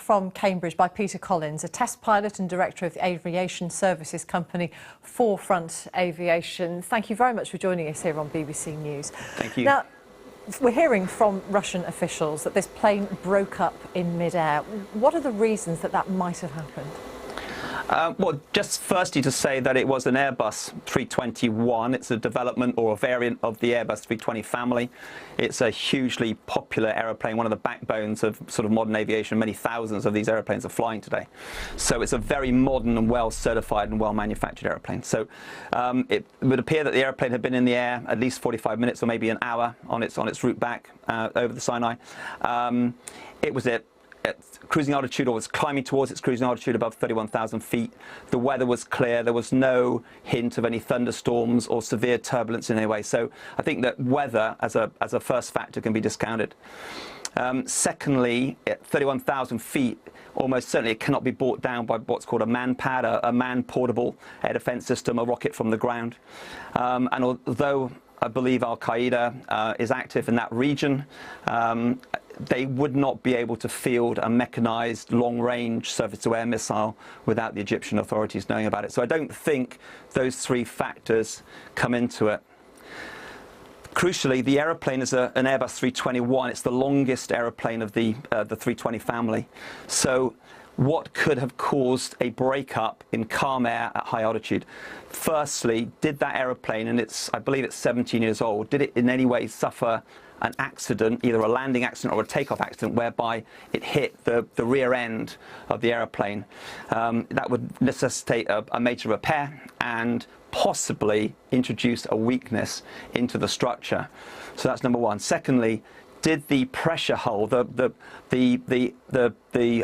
from Cambridge by Peter Collins, a test pilot and director of the aviation services company Forefront Aviation. Thank you very much for joining us here on BBC News. Thank you. Now, we're hearing from Russian officials that this plane broke up in mid-air. What are the reasons that that might have happened? Well, just firstly to say that it was an Airbus 321. It's a development or a variant of the Airbus 320 family. It's a hugely popular aeroplane, one of the backbones of sort of modern aviation. Many thousands of these airplanes are flying today. So it's a very modern and well certified and well manufactured airplane. So it would appear that the airplane had been in the air at least 45 minutes or maybe an hour on its route back over the Sinai. It was at cruising altitude, or was climbing towards its cruising altitude above 31,000 feet. The weather was clear. There was no hint of any thunderstorms or severe turbulence in any way. So I think that weather as a first factor can be discounted. Secondly, at 31,000 feet, almost certainly it cannot be brought down by what's called a man-pad, a man-portable air defense system, a rocket from the ground. And although I believe Al-Qaeda is active in that region, they would not be able to field a mechanized long-range surface-to-air missile without the Egyptian authorities knowing about it. So I don't think those three factors come into it. Crucially, the aeroplane is an Airbus 321. It's the longest aeroplane of the 320 family. So what could have caused a breakup in calm air at high altitude? Firstly, did that aeroplane, and I believe it's 17 years old, did it in any way suffer an accident, either a landing accident or a takeoff accident, whereby it hit the rear end of the aeroplane? That would necessitate a major repair and possibly introduce a weakness into the structure. So that's number one. Secondly, did the pressure hull, the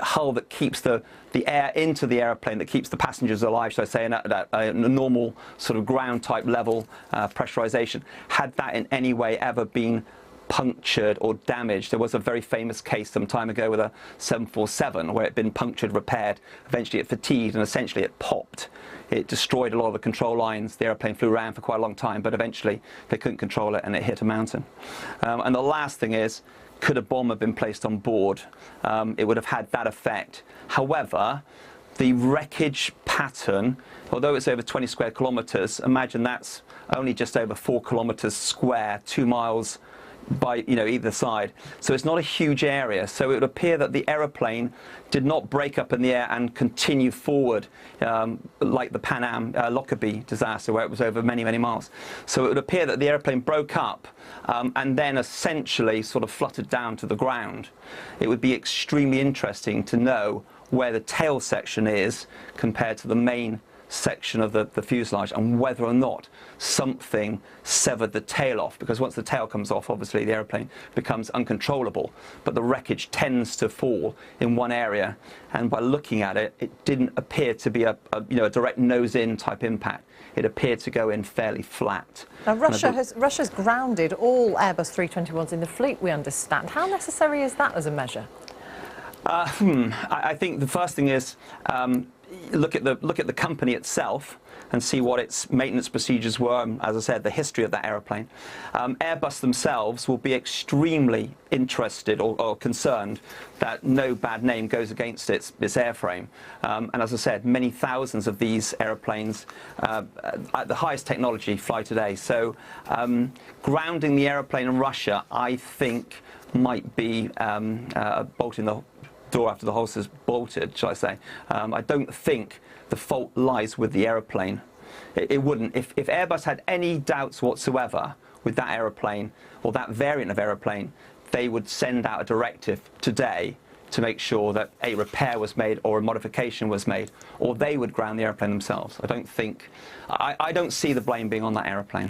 hull that keeps the air into the airplane, that keeps the passengers alive, should I say, at a normal sort of ground type level pressurization, had that in any way ever been punctured or damaged? There was a very famous case some time ago with a 747 where it had been punctured, repaired. Eventually it fatigued and essentially it popped. It destroyed a lot of the control lines. The airplane flew around for quite a long time, but eventually they couldn't control it and it hit a mountain. And the last thing is, could a bomb have been placed on board? It would have had that effect. However, the wreckage pattern, although it's over 20 square kilometers, imagine that's only just over 4 kilometers square, 2 miles by either side. So it's not a huge area. So it would appear that the aeroplane did not break up in the air and continue forward like the Pan Am Lockerbie disaster, where it was over many, many miles. So it would appear that the airplane broke up and then essentially sort of fluttered down to the ground. It would be extremely interesting to know where the tail section is compared to the main section of the fuselage, and whether or not something severed the tail off, because once the tail comes off, obviously the airplane becomes uncontrollable, but the wreckage tends to fall in one area, and by looking at it, it didn't appear to be a direct nose-in type impact. It appeared to go in fairly flat. Now, Russia's grounded all Airbus 321s in the fleet, we understand. How necessary is that as a measure? I think the first thing is look at the company itself and see what its maintenance procedures were. As I said, the history of that aeroplane. Airbus themselves will be extremely interested or concerned that no bad name goes against its airframe. And as I said, many thousands of these aeroplanes at the highest technology fly today. So grounding the aeroplane in Russia, I think, might be bolting the door after the horse is bolted, shall I say. I don't think the fault lies with the aeroplane. It wouldn't. If Airbus had any doubts whatsoever with that aeroplane or that variant of aeroplane, they would send out a directive today to make sure that a repair was made or a modification was made, or they would ground the aeroplane themselves. I don't see the blame being on that aeroplane.